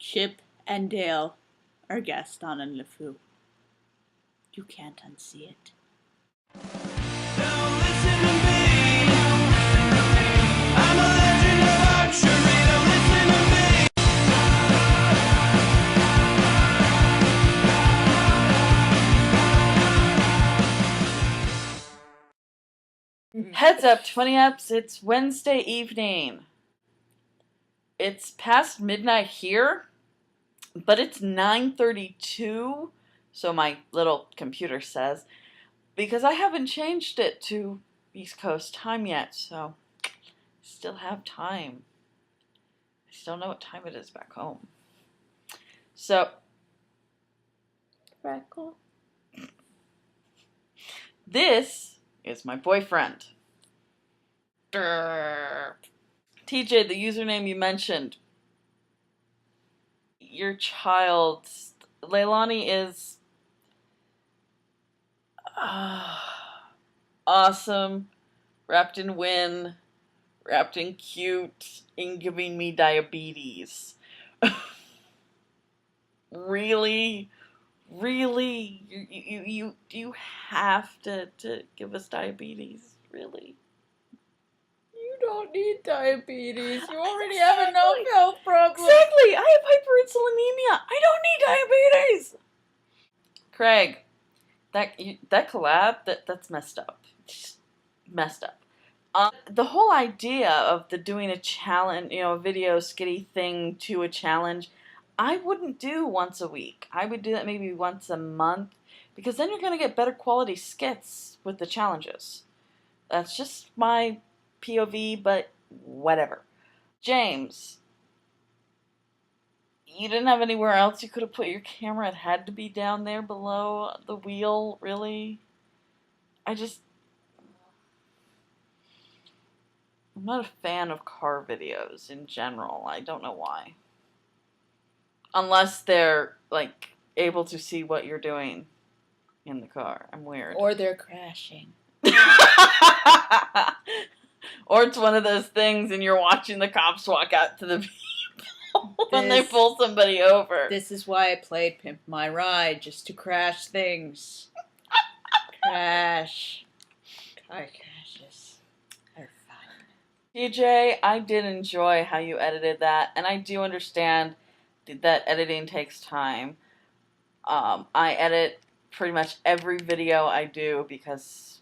Chip and Dale are Gaston and LeFou. You can't unsee it. Don't listen to me. I'm a legend of archery. Don't listen to me. Heads up, 20 ups, it's Wednesday evening. It's past midnight here, but it's 9:32, so my little computer says, because I haven't changed it to East Coast time yet, so I still have time. I still know what time it is back home. So, Freckle. this is my boyfriend. Derp. TJ, the username you mentioned, your child, Leilani, is awesome, wrapped in win, wrapped in cute, in giving me diabetes. Really? Really? You have to give us diabetes? Really? You don't need diabetes. You already have enough health problems. Exactly! I have hyperinsulinemia. I don't need diabetes! Craig, that collab, that's messed up. Just messed up. The whole idea of doing a challenge, a video skitty thing to a challenge, I wouldn't do once a week. I would do that maybe once a month, because then you're going to get better quality skits with the challenges. That's just my POV, but whatever. James, you didn't have anywhere else you could have put your camera? It had to be down there below the wheel, really? I'm not a fan of car videos in general. I don't know why. Unless they're, like, able to see what you're doing in the car. I'm weird. Or they're crashing. Or it's one of those things and you're watching the cops walk out to the people when they pull somebody over. This is why I played Pimp My Ride, just to crash things. Crash. Car crashes are fun. TJ, I did enjoy how you edited that, and I do understand that editing takes time. I edit pretty much every video I do because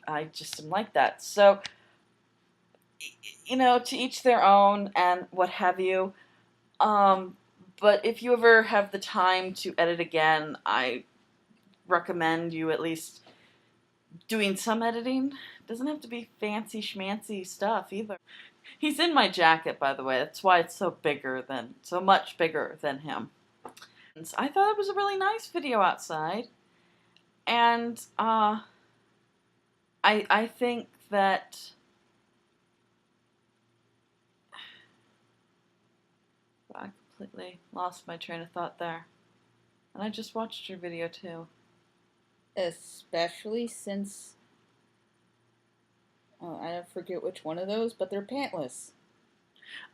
I just am like that. So, to each their own and what have you. But if you ever have the time to edit again, I recommend you at least doing some editing. It doesn't have to be fancy schmancy stuff either. He's in my jacket, by the way. That's why it's so much bigger than him. And I thought it was a really nice video outside. And I think that I completely lost my train of thought there. And I just watched your video too. Especially since, I forget which one of those, but they're pantless.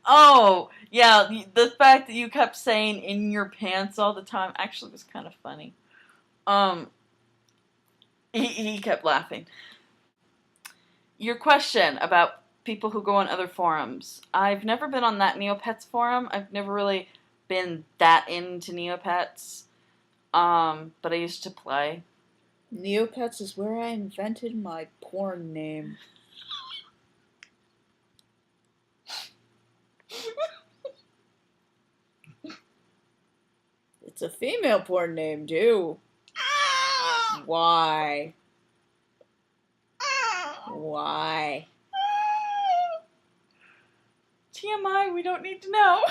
Oh, yeah, the fact that you kept saying "in your pants" all the time actually was kind of funny. He kept laughing. Your question about people who go on other forums. I've never been on that Neopets forum. I've never really been that into Neopets. But I used to play. Neopets is where I invented my porn name. It's a female porn name, too. Why? Why? TMI, we don't need to know.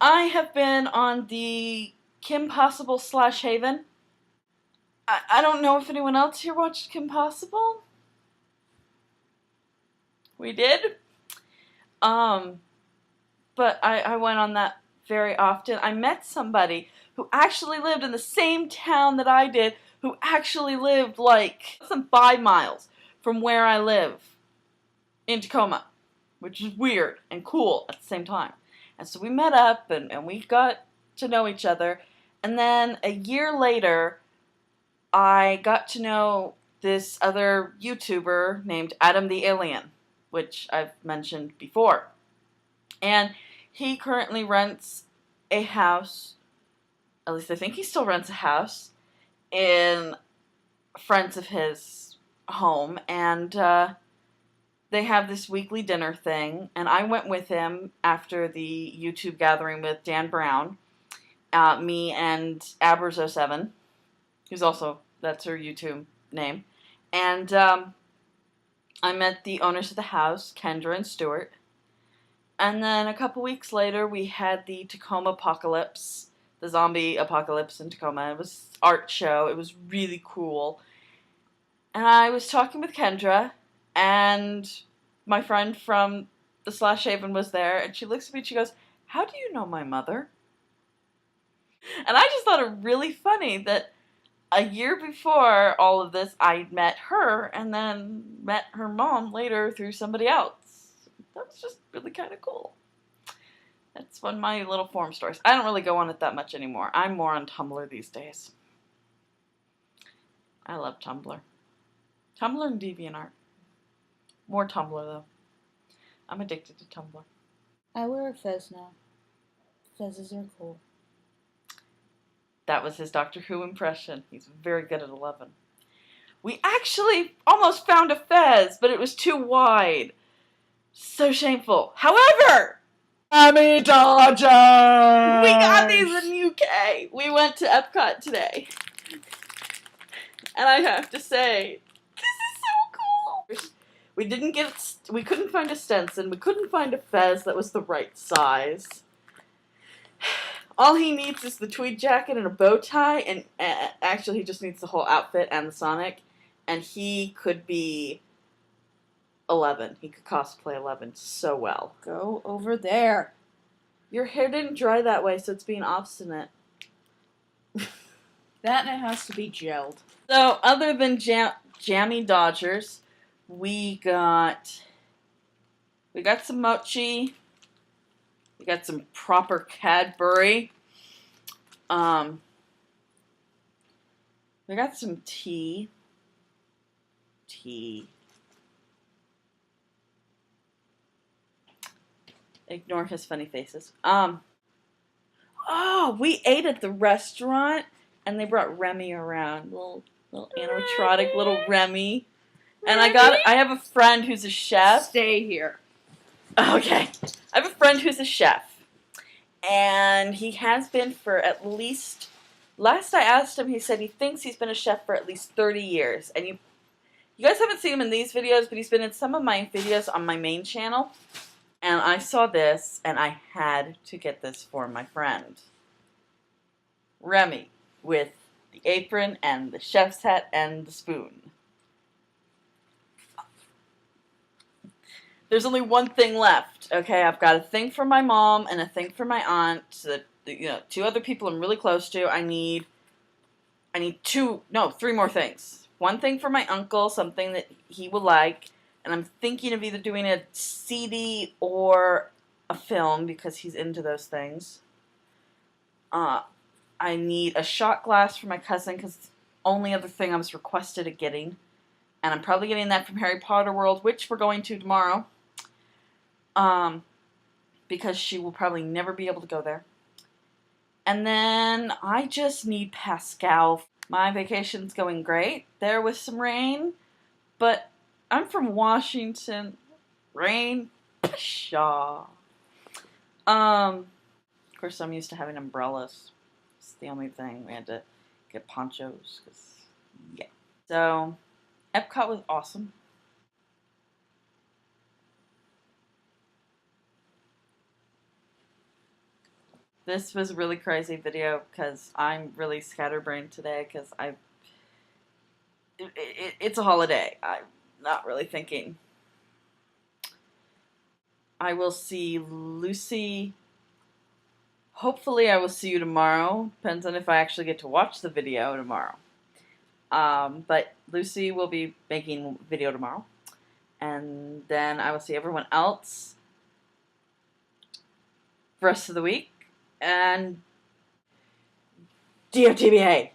I have been on the Kim Possible / Haven. I don't know if anyone else here watched Kim Possible. We did. But I went on that very often. I met somebody who actually lived in the same town that I did, who actually lived like less than 5 miles from where I live in Tacoma. which is weird and cool at the same time. And so we met up and we got to know each other. And then a year later, I got to know this other YouTuber named Adam the Alien, which I've mentioned before. And he currently rents a house, at least I think he still rents a house, in friends of his home. And they have this weekly dinner thing. And I went with him after the YouTube gathering with Dan Brown, me and Abers07, who's also, that's her YouTube name. And I met the owners of the house, Kendra and Stuart. And then a couple weeks later, we had the Tacoma apocalypse, the zombie apocalypse in Tacoma. It was an art show. It was really cool. And I was talking with Kendra, and my friend from the Slash Haven was there, and she looks at me and she goes, "How do you know my mother?" And I just thought it really funny that a year before all of this, I met her and then met her mom later through somebody else. That was just really kind of cool. That's one of my little forum stories. I don't really go on it that much anymore. I'm more on Tumblr these days. I love Tumblr. Tumblr and DeviantArt. More Tumblr, though. I'm addicted to Tumblr. I wear a fez now. Fezzes are cool. That was his Doctor Who impression. He's very good at 11. We actually almost found a fez, but it was too wide. So shameful. However, Miami Dodgers! we got these in the UK. We went to Epcot today. And I have to say, this is so cool. We couldn't find a Stenson. We couldn't find a fez that was the right size. All he needs is the tweed jacket and a bow tie, and actually he just needs the whole outfit and the Sonic, and he could be 11. He could cosplay 11 so well. Go over there. Your hair didn't dry that way, so it's being obstinate. That and it has to be gelled. So, other than Jammy Dodgers, we got some mochi. We got some proper Cadbury. We got some tea. Ignore his funny faces. Oh, we ate at the restaurant, and they brought Remy around. Little animatronic little Remy. And I have a friend who's a chef. Stay here. Okay. I have a friend who's a chef. And he has been for at least, last I asked him, he said he thinks he's been a chef for at least 30 years. And you guys haven't seen him in these videos, but he's been in some of my videos on my main channel. And I saw this, and I had to get this for my friend. Remy, with the apron and the chef's hat and the spoon. There's only one thing left, okay? I've got a thing for my mom and a thing for my aunt. So that, two other people I'm really close to. I need three more things. One thing for my uncle, something that he will like. And I'm thinking of either doing a CD or a film because he's into those things. I need a shot glass for my cousin because it's the only other thing I was requested at getting. And I'm probably getting that from Harry Potter World, which we're going to tomorrow. Because she will probably never be able to go there. And then I just need Pascal. My vacation's going great. There was some rain, but I'm from Washington. Rain, pshaw. Of course, I'm used to having umbrellas. It's the only thing. We had to get ponchos. Yeah. So, Epcot was awesome. This was a really crazy video because I'm really scatterbrained today because it's a holiday. I'm not really thinking. I will see Lucy. Hopefully I will see you tomorrow. Depends on if I actually get to watch the video tomorrow. But Lucy will be making video tomorrow. And then I will see everyone else the rest of the week. And DFTBA!